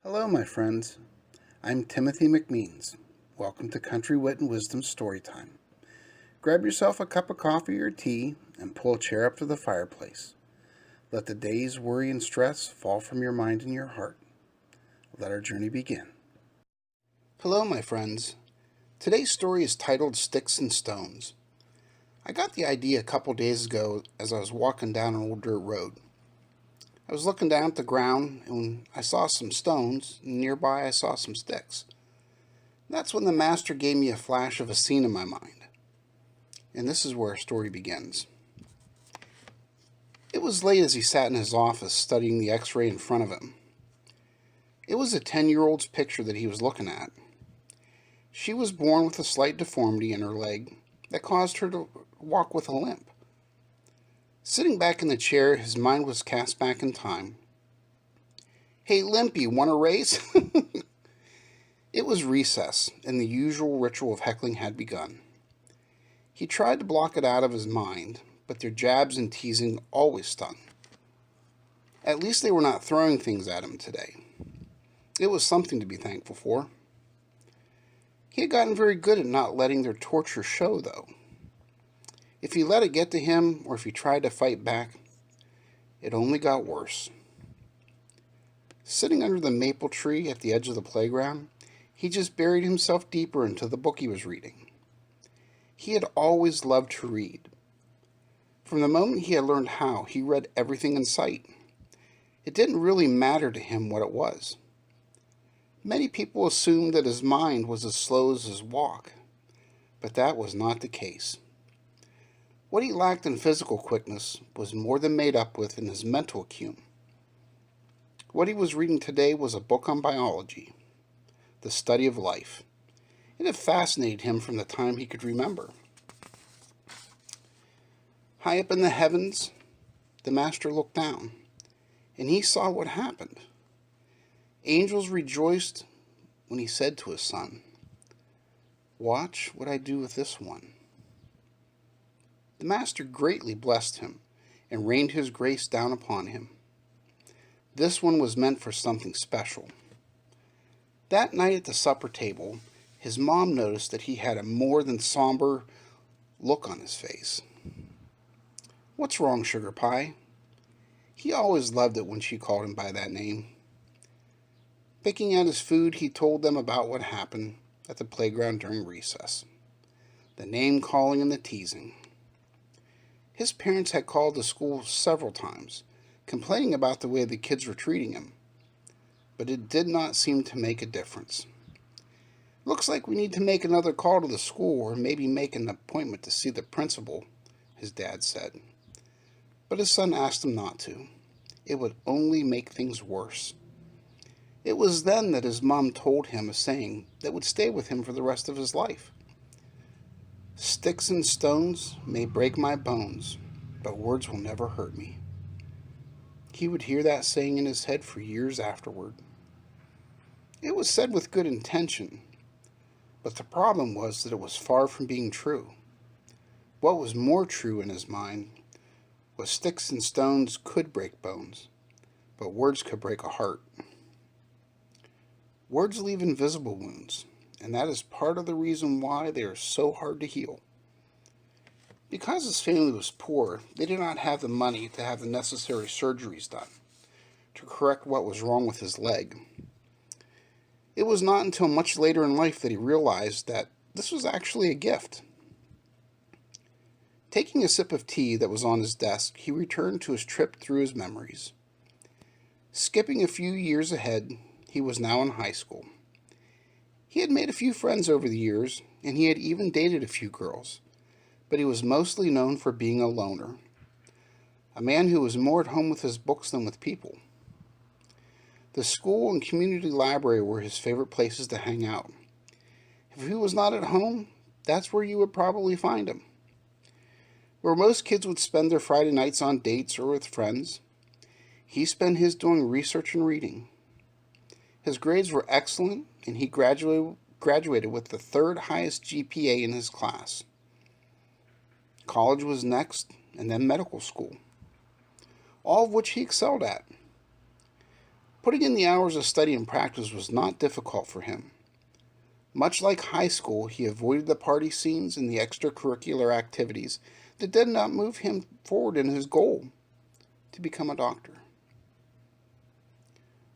Hello, my friends. I'm Timothy McMeans. Welcome to Country Wit and Wisdom Storytime. Grab yourself a cup of coffee or tea and pull a chair up to the fireplace. Let the day's worry and stress fall from your mind and your heart. Let our journey begin. Hello, my friends. Today's story is titled Sticks and Stones. I got the idea a couple days ago as I was walking down an old dirt road. I was looking down at the ground, and I saw some stones, and nearby I saw some sticks. That's when the master gave me a flash of a scene in my mind. And this is where our story begins. It was late as he sat in his office studying the x-ray in front of him. It was a 10-year-old's picture that he was looking at. She was born with a slight deformity in her leg that caused her to walk with a limp. Sitting back in the chair, his mind was cast back in time. "Hey, Limpy, want a race?" It was recess, and the usual ritual of heckling had begun. He tried to block it out of his mind, but their jabs and teasing always stung. At least they were not throwing things at him today. It was something to be thankful for. He had gotten very good at not letting their torture show, though. If he let it get to him, or if he tried to fight back, it only got worse. Sitting under the maple tree at the edge of the playground, he just buried himself deeper into the book he was reading. He had always loved to read. From the moment he had learned how, he read everything in sight. It didn't really matter to him what it was. Many people assumed that his mind was as slow as his walk, but that was not the case. What he lacked in physical quickness was more than made up with in his mental acumen. What he was reading today was a book on biology, the study of life. It had fascinated him from the time he could remember. High up in the heavens, the master looked down, and he saw what happened. Angels rejoiced when he said to his son, "Watch what I do with this one." The master greatly blessed him and rained his grace down upon him. This one was meant for something special. That night at the supper table, his mom noticed that he had a more than somber look on his face. "What's wrong, Sugar Pie?" He always loved it when she called him by that name. Picking at his food, he told them about what happened at the playground during recess. The name-calling and the teasing. His parents had called the school several times, complaining about the way the kids were treating him, but it did not seem to make a difference. "Looks like we need to make another call to the school, or maybe make an appointment to see the principal," his dad said. But his son asked him not to. It would only make things worse. It was then that his mom told him a saying that would stay with him for the rest of his life. "Sticks and stones may break my bones, but words will never hurt me." He would hear that saying in his head for years afterward. It was said with good intention, but the problem was that it was far from being true. What was more true in his mind was sticks and stones could break bones, but words could break a heart. Words leave invisible wounds, and that is part of the reason why they are so hard to heal. Because his family was poor, they did not have the money to have the necessary surgeries done to correct what was wrong with his leg. It was not until much later in life that he realized that this was actually a gift. Taking a sip of tea that was on his desk, he returned to his trip through his memories. Skipping a few years ahead, he was now in high school. He had made a few friends over the years, and he had even dated a few girls, but he was mostly known for being a loner, a man who was more at home with his books than with people. The school and community library were his favorite places to hang out. If he was not at home, that's where you would probably find him. Where most kids would spend their Friday nights on dates or with friends, he spent his doing research and reading. His grades were excellent, and he graduated with the third highest GPA in his class. College was next, and then medical school, all of which he excelled at. Putting in the hours of study and practice was not difficult for him. Much like high school, he avoided the party scenes and the extracurricular activities that did not move him forward in his goal to become a doctor.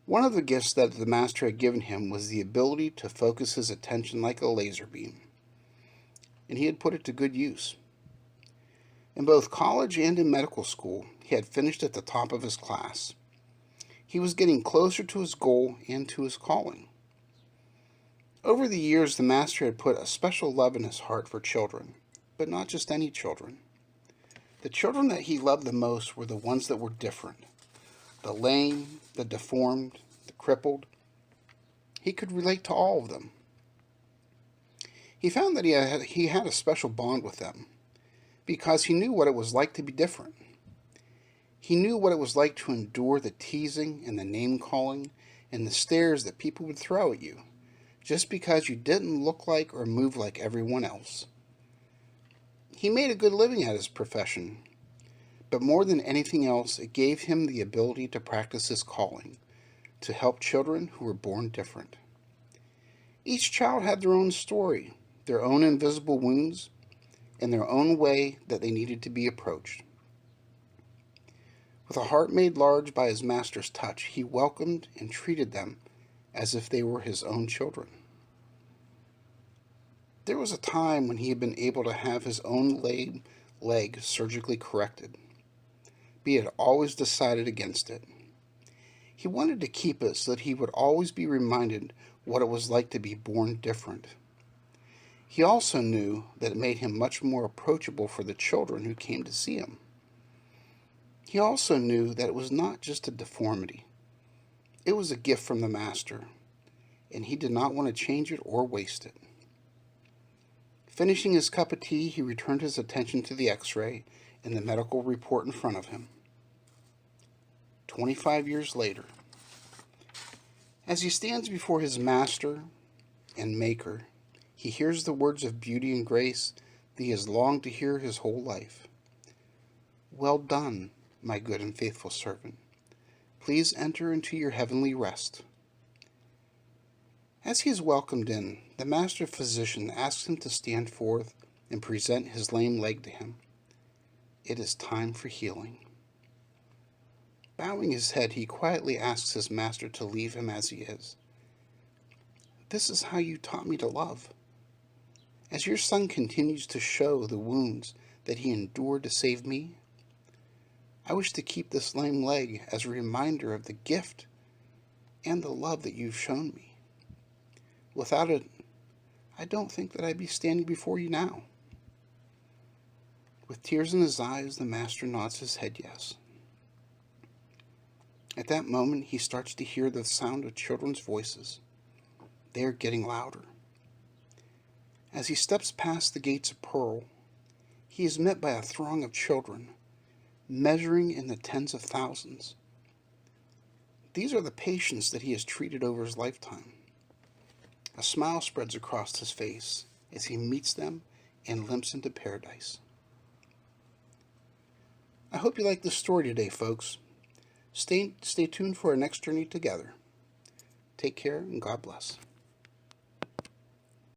One of the gifts that the master had given him was the ability to focus his attention like a laser beam, and he had put it to good use. In both college and in medical school, he had finished at the top of his class. He was getting closer to his goal and to his calling. Over the years, the master had put a special love in his heart for children, but not just any children. The children that he loved the most were the ones that were different. The lame, the deformed, the crippled. He could relate to all of them. He found that he had a special bond with them because he knew what it was like to be different. He knew what it was like to endure the teasing and the name-calling and the stares that people would throw at you just because you didn't look like or move like everyone else. He made a good living at his profession, but more than anything else, it gave him the ability to practice his calling, to help children who were born different. Each child had their own story, their own invisible wounds, and their own way that they needed to be approached. With a heart made large by his master's touch, he welcomed and treated them as if they were his own children. There was a time when he had been able to have his own leg surgically corrected, but he had always decided against it. He wanted to keep it so that he would always be reminded what it was like to be born different. He also knew that it made him much more approachable for the children who came to see him. He also knew that it was not just a deformity. It was a gift from the master, and he did not want to change it or waste it. Finishing his cup of tea, he returned his attention to the x-ray and the medical report in front of him. 25 years later, as he stands before his master and maker, he hears the words of beauty and grace that he has longed to hear his whole life. "Well done, my good and faithful servant. Please enter into your heavenly rest." As he is welcomed in, the master physician asks him to stand forth and present his lame leg to him. It is time for healing. Bowing his head, he quietly asks his master to leave him as he is. "This is how you taught me to love. As your son continues to show the wounds that he endured to save me, I wish to keep this lame leg as a reminder of the gift and the love that you've shown me. Without it, I don't think that I'd be standing before you now." With tears in his eyes, the master nods his head yes. At that moment, he starts to hear the sound of children's voices. They are getting louder. As he steps past the gates of pearl, he is met by a throng of children, measuring in the tens of thousands. These are the patients that he has treated over his lifetime. A smile spreads across his face as he meets them and limps into paradise. I hope you liked this story today, folks. Stay tuned for our next journey together. Take care and God bless.